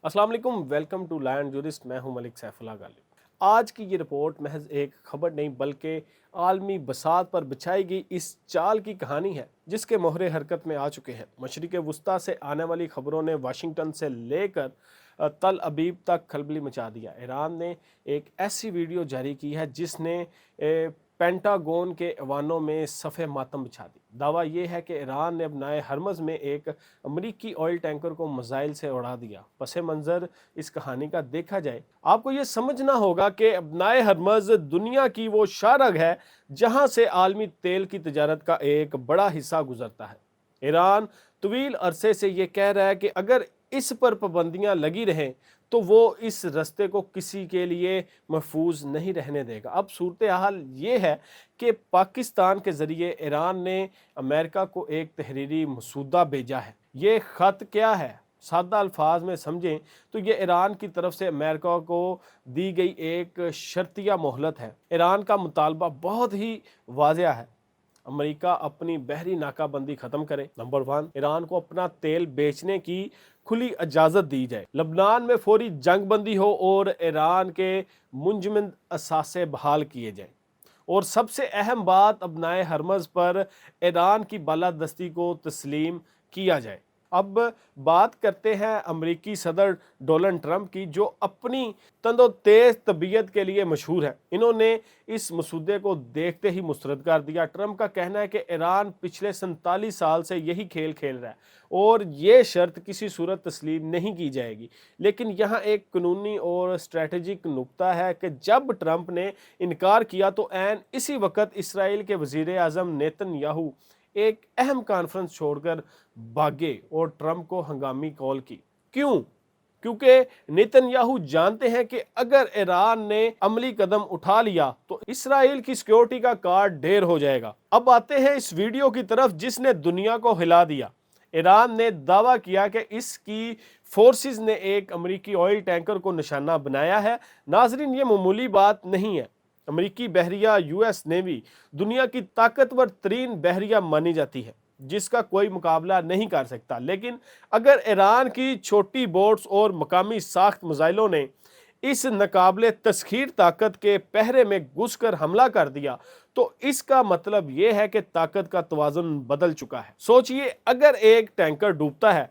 अस्सलाम वालेकुम, welcome to land jurist. मैं हूं मलिक सैफुल्लाह गालिब। आज की ये रिपोर्ट महज एक खबर नहीं बल्कि आलमी बसात पर बिछाई गई इस चाल की कहानी है जिसके मोहरे हरकत में आ चुके हैं। मशरिक़ वुस्ता से आने वाली खबरों ने वाशिंगटन से लेकर तल अबीब तक खलबली मचा दिया। ईरान ने एक ऐसी वीडियो जारी की है जिसने पेंटागोन के ऐवानों में सफ़े मातम बिछा दी। दावा यह है कि ईरान ने अपनाए हरमज़ में एक अमरीकी ऑयल टैंकर को मिसाइल से उड़ा दिया। पस मंज़र इस कहानी का देखा जाए, आपको ये समझना होगा कि अपनाए हरमज़ दुनिया की वो शारग है जहाँ से आलमी तेल की तजारत का एक बड़ा हिस्सा गुजरता है। ईरान तवील अरसे से ये कह रहा है कि अगर इस पर पाबंदियाँ लगी रहें तो वो इस रस्ते को किसी के लिए महफूज नहीं रहने देगा। अब सूरत हाल ये है कि पाकिस्तान के ज़रिए ईरान ने अमेरिका को एक तहरीरी मसूदा भेजा है। ये ख़त क्या है, सादा अल्फाज में समझें तो ये ईरान की तरफ से अमेरिका को दी गई एक शर्तिया मोहलत है। ईरान का मुतालबा बहुत ही वाज़ेह है, अमेरिका अपनी बहरी नाकाबंदी ख़त्म करे। नंबर 1, ईरान को अपना तेल बेचने की खुली इजाज़त दी जाए। लबनान में फौरी जंग बंदी हो और ईरान के मुंजमद असासे बहाल किए जाएं। और सबसे अहम बात, अपनाए हरमज़ पर ईरान की बालादस्ती को तस्लीम किया जाए। अब बात करते हैं अमरीकी सदर डोनाल्ड ट्रंप की, जो अपनी तंदो तेज़ तबीयत के लिए मशहूर है। इन्होंने इस मसूदे को देखते ही मुस्तरद कर दिया। ट्रंप का कहना है कि ईरान पिछले 47 साल से यही खेल खेल रहा है और ये शर्त किसी सूरत तस्लीम नहीं की जाएगी। लेकिन यहाँ एक कानूनी और स्ट्रेटजिक नुक्ता है कि जब ट्रंप ने इनकार किया तो ऐन इसी वक्त इसराइल के वज़ीर आज़म नेतन्याहू एक अहम कॉन्फ्रेंस छोड़कर भागे और ट्रंप को हंगामी कॉल की। क्यों? क्योंकि नेतन्याहू जानते हैं कि अगर ईरान ने अमली कदम उठा लिया तो इसराइल की सिक्योरिटी का कार्ड ढेर हो जाएगा। अब आते हैं इस वीडियो की तरफ जिसने दुनिया को हिला दिया। ईरान ने दावा किया कि इसकी फोर्सेस ने एक अमरीकी ऑयल टैंकर को निशाना बनाया है। नाजरीन, ये मामूली बात नहीं है। अमरीकी बहरिया यूएस नेवी दुनिया की ताकतवर तरीन बहरिया मानी जाती है जिसका कोई मुकाबला नहीं कर सकता। लेकिन अगर ईरान की छोटी बोट्स और मकामी साख्त मिसाइलों ने इस नाकाबिले तस्खीर ताकत के पहरे में घुसकर हमला कर दिया तो इसका मतलब यह है कि ताकत का तवाज़ुन बदल चुका है। सोचिए, अगर एक टैंकर डूबता है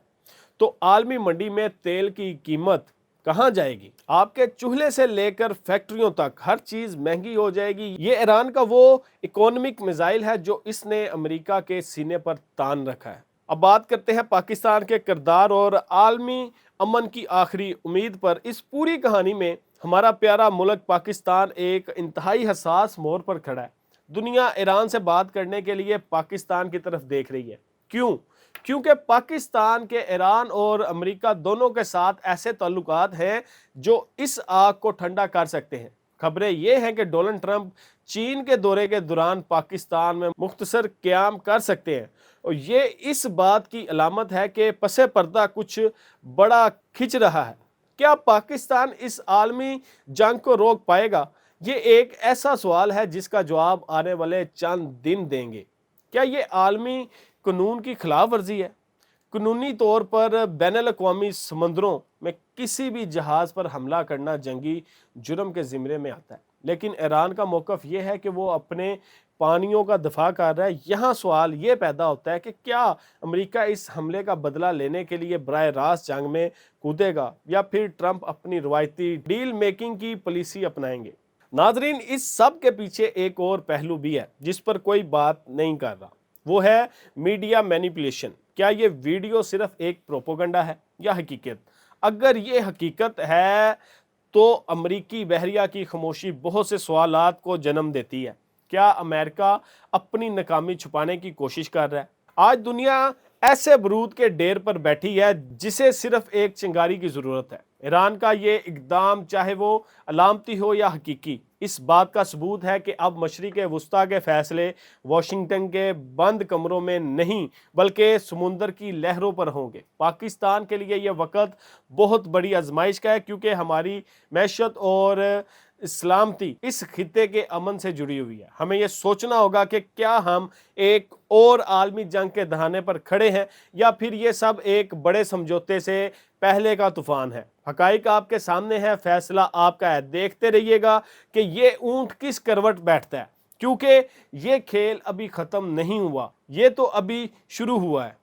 तो आलमी मंडी में तेल की कीमत कहां जाएगी? आपके चूल्हे से लेकर फैक्ट्रियों तक हर चीज महंगी हो जाएगी। ये ईरान का वो इकोनॉमिक मिसाइल है जो इसने अमेरिका के सीने पर तान रखा है। अब बात करते हैं पाकिस्तान के किरदार और आलमी अमन की आखिरी उम्मीद पर। इस पूरी कहानी में हमारा प्यारा मुल्क पाकिस्तान एक इंतहाई हसास मोड़ पर खड़ा है। दुनिया ईरान से बात करने के लिए पाकिस्तान की तरफ देख रही है। क्यों? क्योंकि पाकिस्तान के ईरान और अमेरिका दोनों के साथ ऐसे ताल्लुकात हैं जो इस आग को ठंडा कर सकते हैं। खबरें ये हैं कि डोनाल्ड ट्रंप चीन के दौरे के दौरान पाकिस्तान में मुख्तसर क़याम कर सकते हैं और ये इस बात की अलामत है कि पसे पर्दा कुछ बड़ा खिंच रहा है। क्या पाकिस्तान इस आलमी जंग को रोक पाएगा? ये एक ऐसा सवाल है जिसका जवाब आने वाले चंद दिन देंगे। क्या ये आलमी कानून की खिलाफ वर्जी है? कानूनी तौर पर बैनुल-अक़वामी समंदरों में किसी भी जहाज़ पर हमला करना जंगी जुर्म के ज़िम्मे में आता है। लेकिन ईरान का मौक़िफ़ ये है कि वो अपने पानियों का दफ़ा कर रहा है। यहाँ सवाल ये पैदा होता है कि क्या अमेरिका इस हमले का बदला लेने के लिए बराह रास्त जंग में कूदेगा या फिर ट्रंप अपनी रवायती डील मेकिंग की पॉलिसी अपनाएंगे? नाजरीन, इस सब के पीछे एक और पहलू भी है जिस पर कोई बात नहीं कर रहा, वो है मीडिया मैनिपुलेशन। क्या ये वीडियो सिर्फ एक प्रोपोगंडा है या हकीकत? अगर ये हकीकत है तो अमरीकी बहरिया की खामोशी बहुत से सवालात को जन्म देती है। क्या अमेरिका अपनी नाकामी छुपाने की कोशिश कर रहा है? आज दुनिया ऐसे बरूद के ढेर पर बैठी है जिसे सिर्फ एक चिंगारी की ज़रूरत है। ईरान का ये इक़दाम चाहे वो अलामती हो या हकीकी, इस बात का सबूत है कि अब मशरिक़ वुस्ता के फैसले वाशिंगटन के बंद कमरों में नहीं बल्कि समुंदर की लहरों पर होंगे। पाकिस्तान के लिए यह वक़्त बहुत बड़ी आजमाइश का है क्योंकि हमारी मैशत और सलामती इस खित्ते के अमन से जुड़ी हुई है। हमें यह सोचना होगा कि क्या हम एक और आलमी जंग के दहाने पर खड़े हैं या फिर ये सब एक बड़े समझौते से पहले का तूफान है। हकाइक आपके सामने है, फैसला आपका है। देखते रहिएगा कि ये ऊंट किस करवट बैठता है, क्योंकि ये खेल अभी ख़त्म नहीं हुआ, ये तो अभी शुरू हुआ है।